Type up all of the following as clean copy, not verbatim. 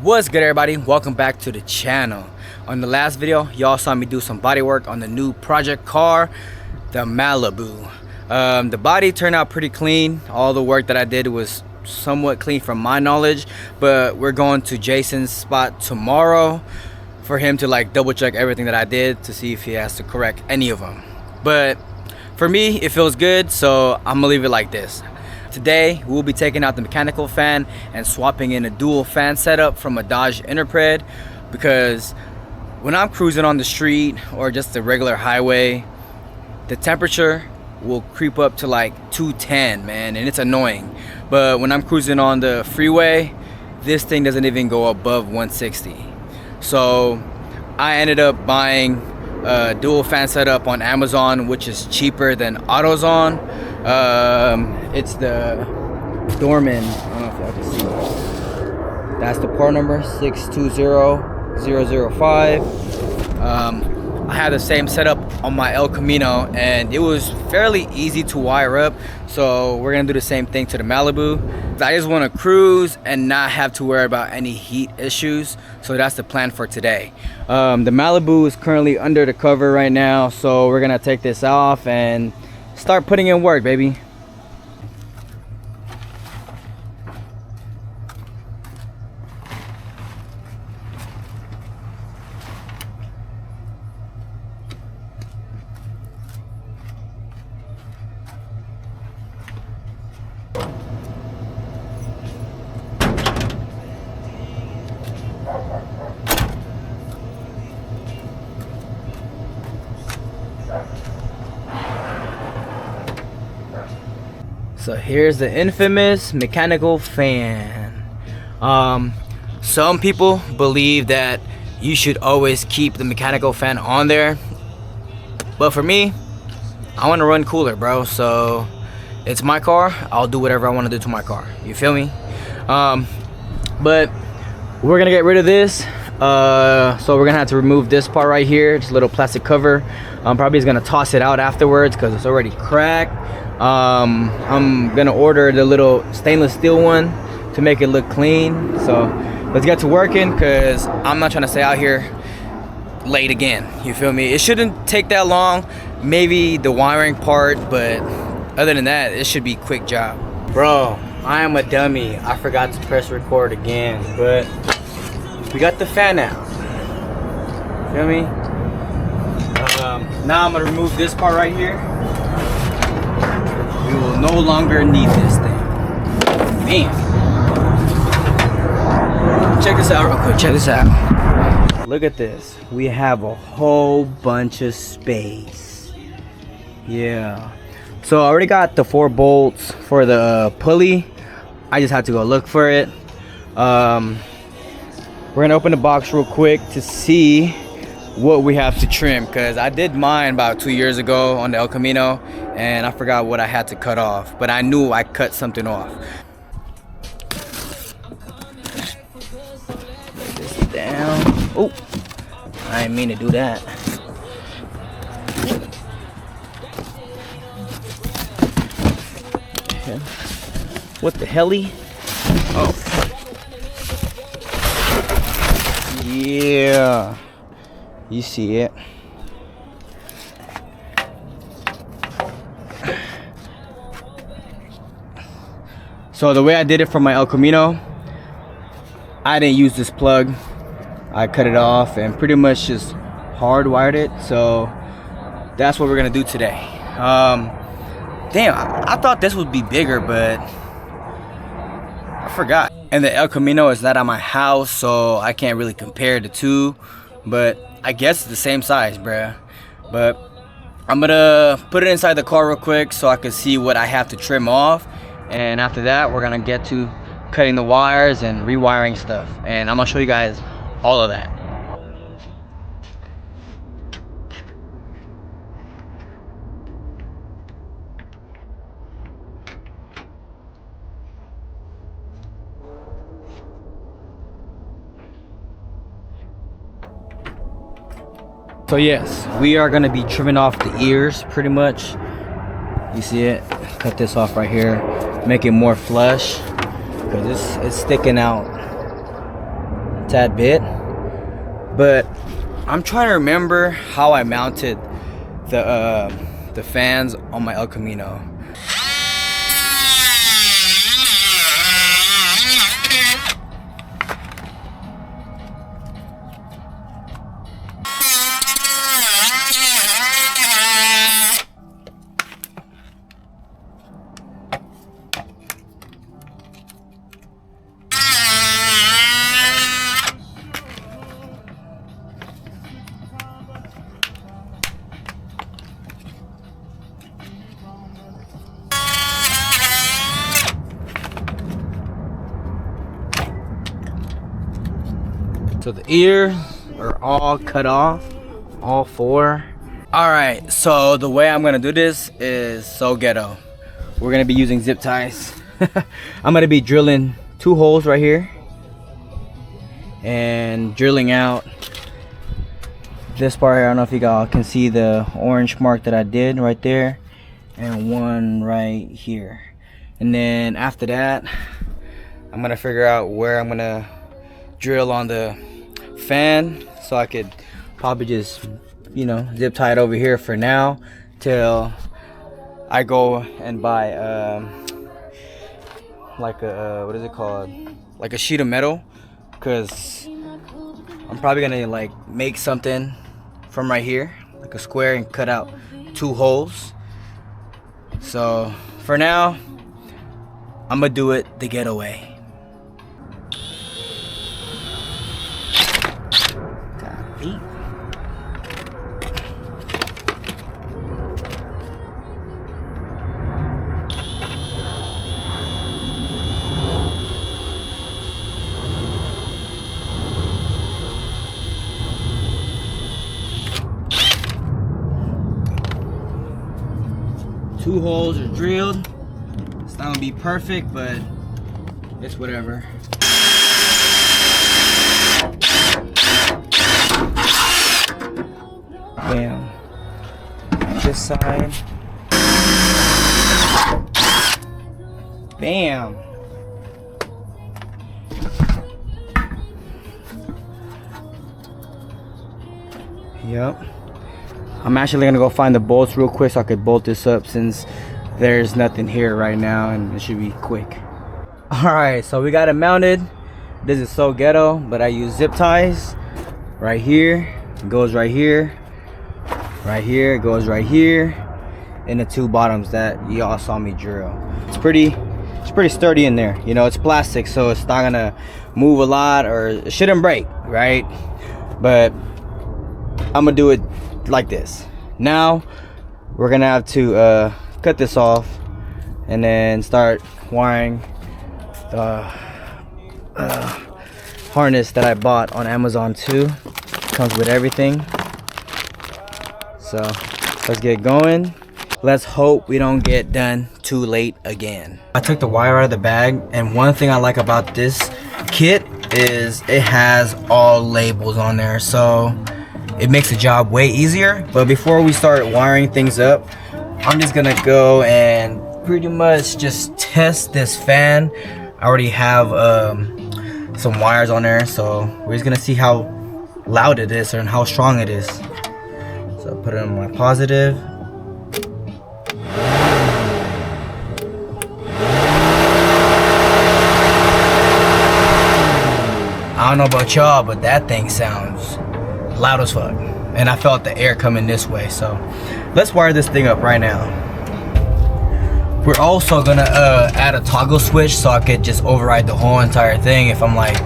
What's good, everybody? Welcome back to the channel. On the last video, y'all saw me do some body work on the new project car, the Malibu. The body turned out pretty clean. All the work that I did was somewhat clean from my knowledge, but we're going to Jason's spot tomorrow for him to like double check everything that I did to see if he has to correct any of them. But for me, it feels good, so I'm gonna leave it like this. Today, we'll be taking out the mechanical fan and swapping in a dual fan setup from a Dodge Intrepid, because when I'm cruising on the street or just the regular highway, the temperature will creep up to like 210, man, and it's annoying. But when I'm cruising on the freeway, this thing doesn't even go above 160. So I ended up buying a dual fan setup on Amazon, which is cheaper than AutoZone. It's the Dorman. I don't know if y'all can see. That's the part number 620005. I had the same setup on my El Camino, and it was fairly easy to wire up. So we're gonna do the same thing to the Malibu. I just want to cruise and not have to worry about any heat issues. So that's the plan for today. The Malibu is currently under the cover right now, so we're gonna take this off and start putting in work, baby. So here's the infamous mechanical fan. Some people believe that you should always keep the mechanical fan on there, but for me, I want to run cooler, bro. So it's my car, I'll do whatever I want to do to my car, you feel me? But we're gonna get rid of this, so we're gonna have to remove this part right here, this little plastic cover. I'm probably just gonna toss it out afterwards because it's already cracked. I'm gonna order the little stainless steel one to make it look clean. So let's get to working, because I'm not trying to stay out here late again, you feel me? It shouldn't take that long, maybe the wiring part, but other than that, it should be a quick job. Bro, I am a dummy. I forgot to press record again, but we got the fan out, feel me? Now I'm gonna remove this part right here. We will no longer need this thing. Man, check this out real quick. Check this out. Look at this. We have a whole bunch of space. Yeah. So I already got the 4 bolts for the pulley. I just had to go look for it. We're gonna open the box real quick to see what we have to trim, because I did mine about 2 years ago on the El Camino and I forgot what I had to cut off, but I knew I cut something off. Put this down. Oh, I didn't mean to do that. What the helly? Oh, yeah. You see it. So the way I did it for my El Camino, I didn't use this plug. I cut it off and pretty much just hardwired it. So that's what we're gonna do today. Damn, I thought this would be bigger, but I forgot. And the El Camino is not at my house, so I can't really compare the two. But I guess it's the same size, bruh. But I'm gonna put it inside the car real quick so I can see what I have to trim off. And after that, we're gonna get to cutting the wires and rewiring stuff. And I'm gonna show you guys all of that. So yes, we are gonna be trimming off the ears pretty much. You see it? Cut this off right here, make it more flush, because it's sticking out tad bit, but I'm trying to remember how I mounted the fans on my El Camino. So the ears are all cut off, all four. All right, so the way I'm gonna do this is so ghetto. We're gonna be using zip ties. I'm gonna be drilling 2 holes right here and drilling out this part here. I don't know if you guys can see the orange mark that I did right there, and one right here. And then after that, I'm gonna figure out where I'm gonna drill on the fan, so I could probably just, you know, zip tie it over here for now till I go and buy like a what is it called, like a sheet of metal, because I'm probably gonna like make something from right here, like a square, and cut out 2 holes. So for now, I'm gonna do it the getaway. Two holes are drilled. It's not gonna be perfect, but it's whatever. Bam. This side. Bam. Yep. I'm actually gonna go find the bolts real quick so I could bolt this up, since there's nothing here right now and it should be quick. Alright, so we got it mounted. This is so ghetto, but I use zip ties. Right here, it goes right here. Right here, it goes right here. And the 2 bottoms that y'all saw me drill. It's pretty sturdy in there. You know, it's plastic, so it's not gonna move a lot, or it shouldn't break, right? But I'm gonna do it like this. Now we're gonna have to cut this off and then start wiring the harness that I bought on Amazon too. Comes with everything. So let's get going. Let's hope we don't get done too late again. I took the wire out of the bag, and one thing I like about this kit is it has all labels on there, so it makes the job way easier. But before we start wiring things up, I'm just gonna go and pretty much just test this fan. I already have some wires on there, so we're just gonna see how loud it is and how strong it is. So put it on my positive. I don't know about y'all, but that thing sounds loud as fuck, and I felt the air coming this way. So let's wire this thing up right now. We're also gonna add a toggle switch so I could just override the whole entire thing. If I'm like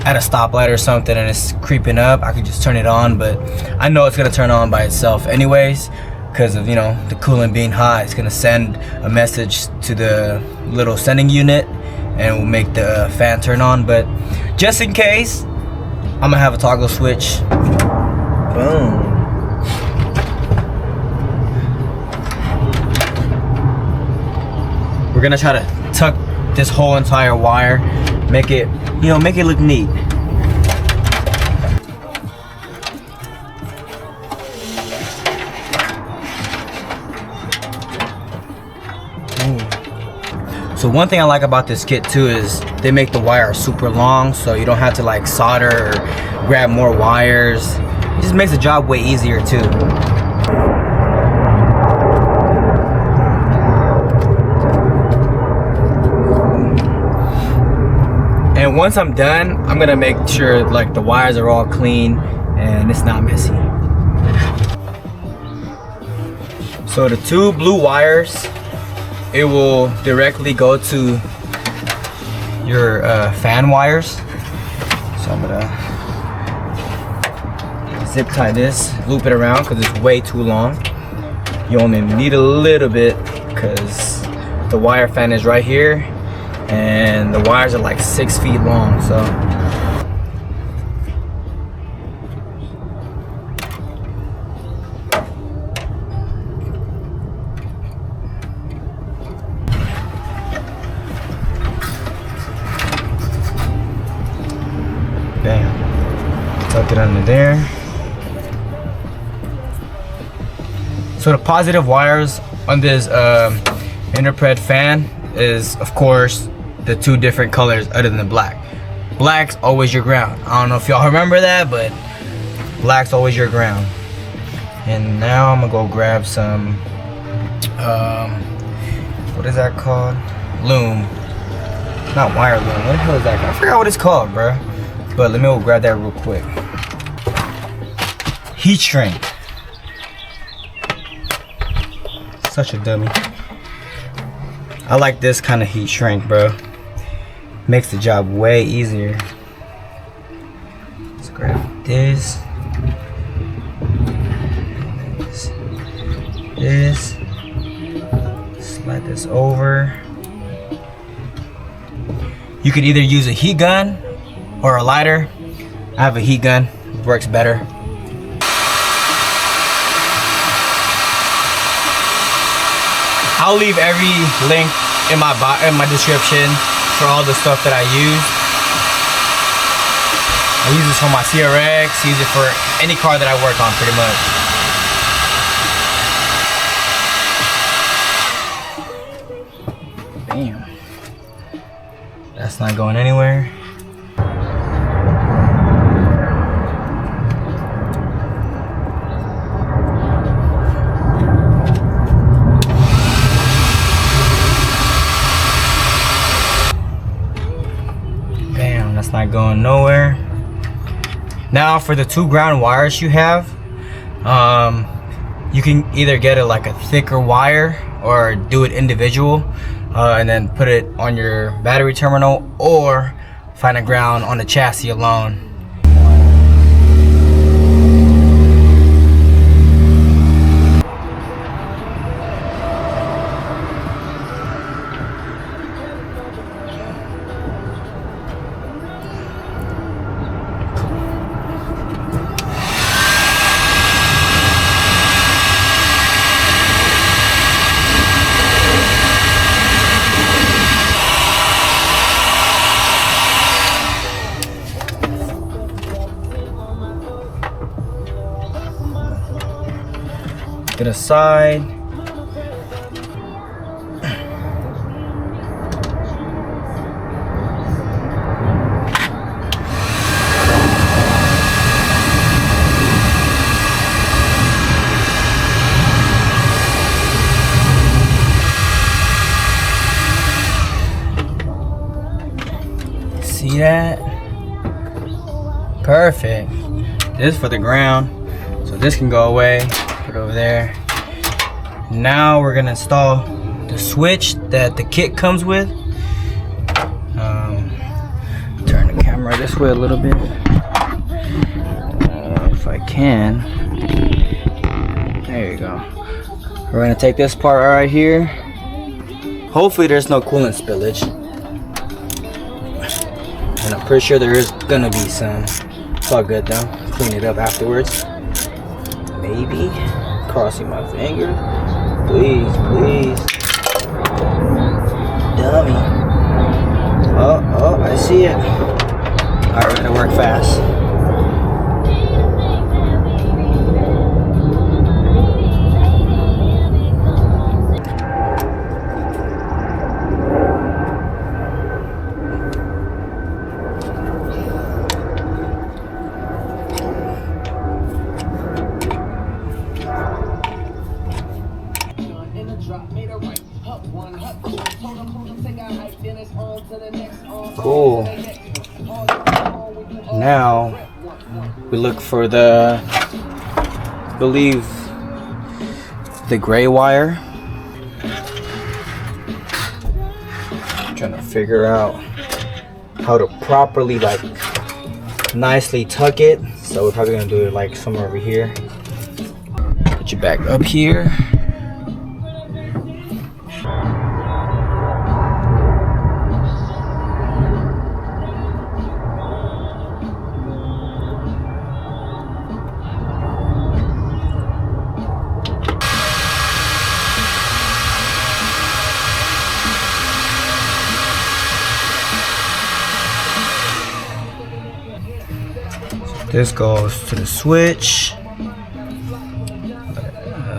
at a stoplight or something and it's creeping up, I could just turn it on, but I know it's gonna turn on by itself anyways, because of, you know, the coolant being hot. It's gonna send a message to the little sending unit and will make the fan turn on. But just in case, I'm gonna have a toggle switch. Boom. We're gonna try to tuck this whole entire wire, make it, you know, make it look neat. So one thing I like about this kit too is they make the wire super long, so you don't have to like solder or grab more wires. It just makes the job way easier too. And once I'm done, I'm gonna make sure like the wires are all clean and it's not messy. So the two blue wires, it will directly go to your fan wires. So I'm gonna zip tie this, loop it around because it's way too long. You only need a little bit because the wire fan is right here and the wires are like 6 feet long. So bam, tuck it under there. So the positive wires on this Intrepid fan is of course the two different colors other than the black. Black's always your ground. I don't know if y'all remember that, but black's always your ground. And now I'm gonna go grab some what is that called? Loom. Not wire loom. What the hell is that? I forgot what it's called, bro. But let me go grab that real quick. Heat shrink. Such a dummy. I like this kind of heat shrink, bro. Makes the job way easier. Let's grab this. This. Slide this over. You could either use a heat gun or a lighter. I have a heat gun, it works better. I'll leave every link in my description for all the stuff that I use. I use this for my CRX, use it for any car that I work on pretty much. Bam. That's not going anywhere. That's not going nowhere. Now for the two ground wires you have, you can either get it like a thicker wire or do it individual and then put it on your battery terminal, or find a ground on the chassis alone. To the side. See that? Perfect. This is for the ground, so this can go away. Put it over there. Now we're gonna install the switch that the kit comes with. Turn the camera this way a little bit, if I can. There you go. We're gonna take this part right here. Hopefully there's no coolant spillage, and I'm pretty sure there is gonna be some. It's all good though. Clean it up afterwards. Maybe. Crossing my fingers. Please, please. Dummy. Oh, I see it. Alright, gotta work fast. Cool. Now we look for the, I believe, the gray wire. I'm trying to figure out how to properly, like, nicely tuck it. So we're probably gonna do it like somewhere over here. Put you back up here. This goes to the switch.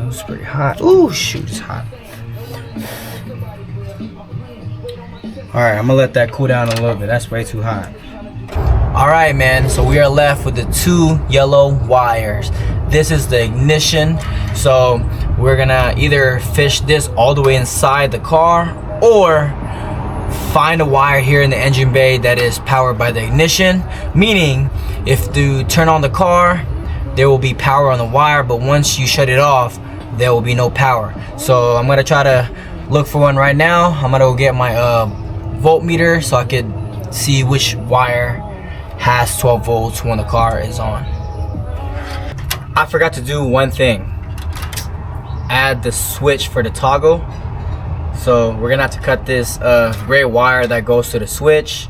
It's pretty hot. Ooh, shoot, it's hot. Alright, I'm gonna let that cool down a little bit. That's way too hot. Alright, man, so we are left with the 2 yellow wires. This is the ignition. So we're gonna either fish this all the way inside the car, or find a wire here in the engine bay that is powered by the ignition, meaning if you turn on the car, there will be power on the wire, but once you shut it off, there will be no power. So I'm gonna try to look for one right now. I'm gonna go get my voltmeter so I could see which wire has 12 volts when the car is on. I forgot to do one thing. Add the switch for the toggle. So we're gonna have to cut this gray wire that goes to the switch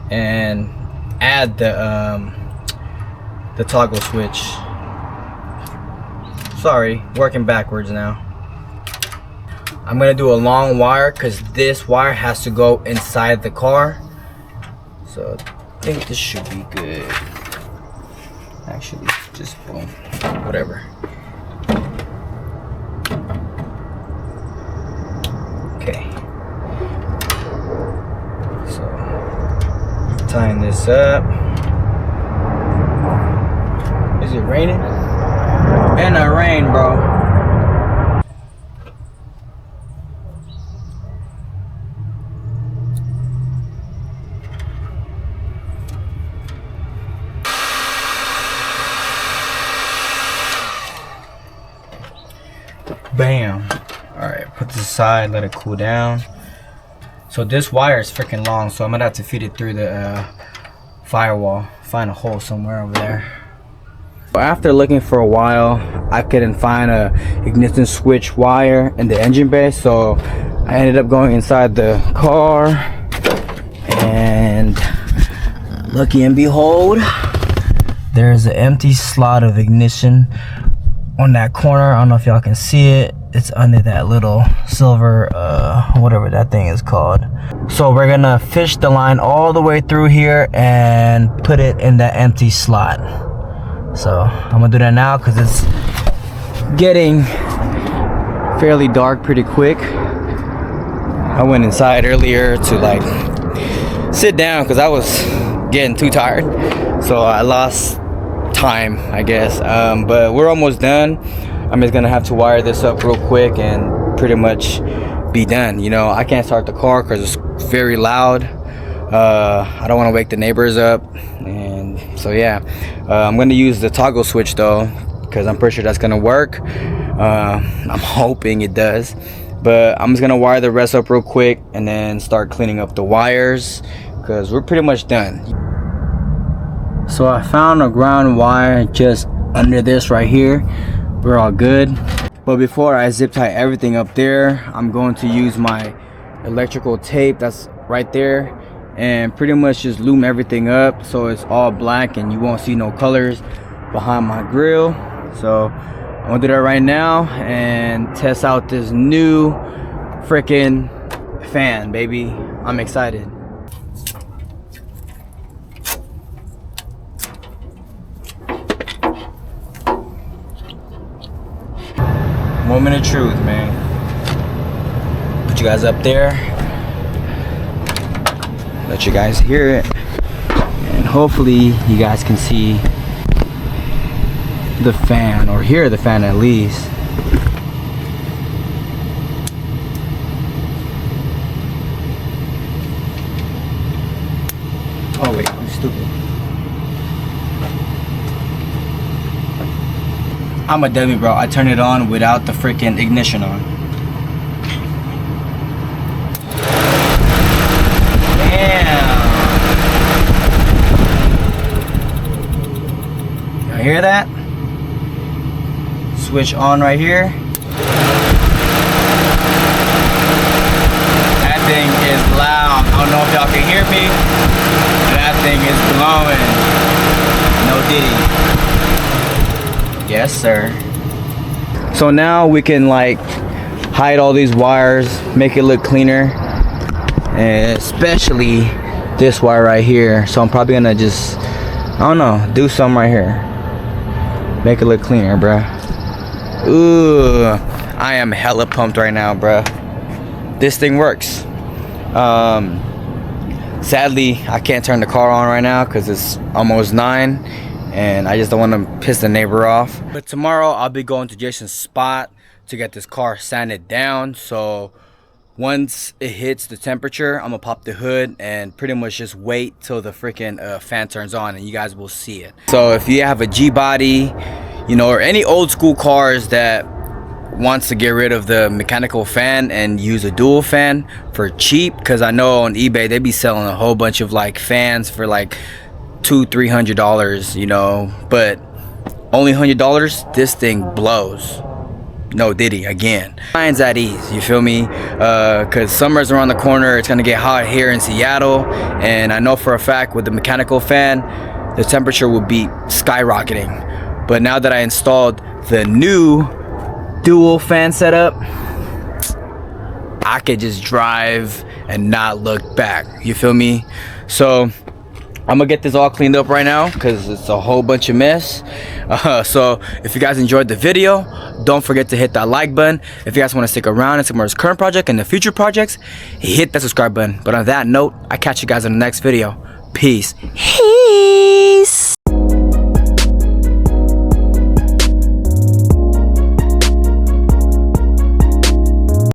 and add the toggle switch. Sorry, working backwards now. I'm gonna do a long wire because this wire has to go inside the car. So I think this should be good. Actually, just boom, whatever. Okay. So tying this up. Is it raining? Man, it rain, bro. Bam. Alright, put this aside, let it cool down. So this wire is freaking long, so I'm gonna have to feed it through the firewall. Find a hole somewhere over there. After looking for a while, I couldn't find a ignition switch wire in the engine bay, so I ended up going inside the car, and lucky and behold, there's an empty slot of ignition on that corner. I don't know if y'all can see it. It's under that little silver whatever that thing is called. So we're gonna fish the line all the way through here and put it in that empty slot. So I'm gonna do that now because it's getting fairly dark pretty quick. I went inside earlier to like sit down because I was getting too tired, so I lost time, I guess. But we're almost done. I'm just gonna have to wire this up real quick and pretty much be done. You know, I can't start the car because it's very loud. I don't want to wake the neighbors up, and so yeah, I'm gonna use the toggle switch though because I'm pretty sure that's gonna work. I'm hoping it does, but I'm just gonna wire the rest up real quick and then start cleaning up the wires because we're pretty much done. So I found a ground wire just under this right here. We're all good, but before I zip tie everything up there, I'm going to use my electrical tape that's right there and pretty much just loom everything up so it's all black and you won't see no colors behind my grill. So I'm gonna do that right now and test out this new freaking fan, baby. I'm excited. Moment of truth, man. Put you guys up there, let you guys hear it, and hopefully you guys can see the fan or hear the fan at least. Oh wait, I'm stupid. I'm a dummy, bro. I turned it on without the freaking ignition on. Damn. Y'all hear that? Switch on right here. That thing is loud. I don't know if y'all can hear me. That thing is blowing. No diddy. Yes, sir. So now we can like hide all these wires, make it look cleaner, and especially this wire right here. So I'm probably gonna just, I don't know, do some right here, make it look cleaner, bruh. Ooh, I am hella pumped right now, bruh. This thing works. Sadly, I can't turn the car on right now because it's almost 9 and I just don't want to piss the neighbor off. But tomorrow I'll be going to Jason's spot to get this car sanded down. So once it hits the temperature, I'm gonna pop the hood and pretty much just wait till the freaking fan turns on and you guys will see it. So if you have a Gbody, you know, or any old school cars that wants to get rid of the mechanical fan and use a dual fan for cheap, because I know on eBay they be selling a whole bunch of like fans for like $200-300, you know, but only $100. This thing blows. No diddy again. Mine's at ease, you feel me? Because summer's around the corner. It's gonna get hot here in Seattle, and I know for a fact with the mechanical fan the temperature will be skyrocketing. But now that I installed the new dual fan setup, I could just drive and not look back, you feel me? So I'm gonna get this all cleaned up right now because it's a whole bunch of mess. So if you guys enjoyed the video, don't forget to hit that like button. If you guys want to stick around and see more of this current project and the future projects, hit that subscribe button. But on that note, I catch you guys in the next video. Peace.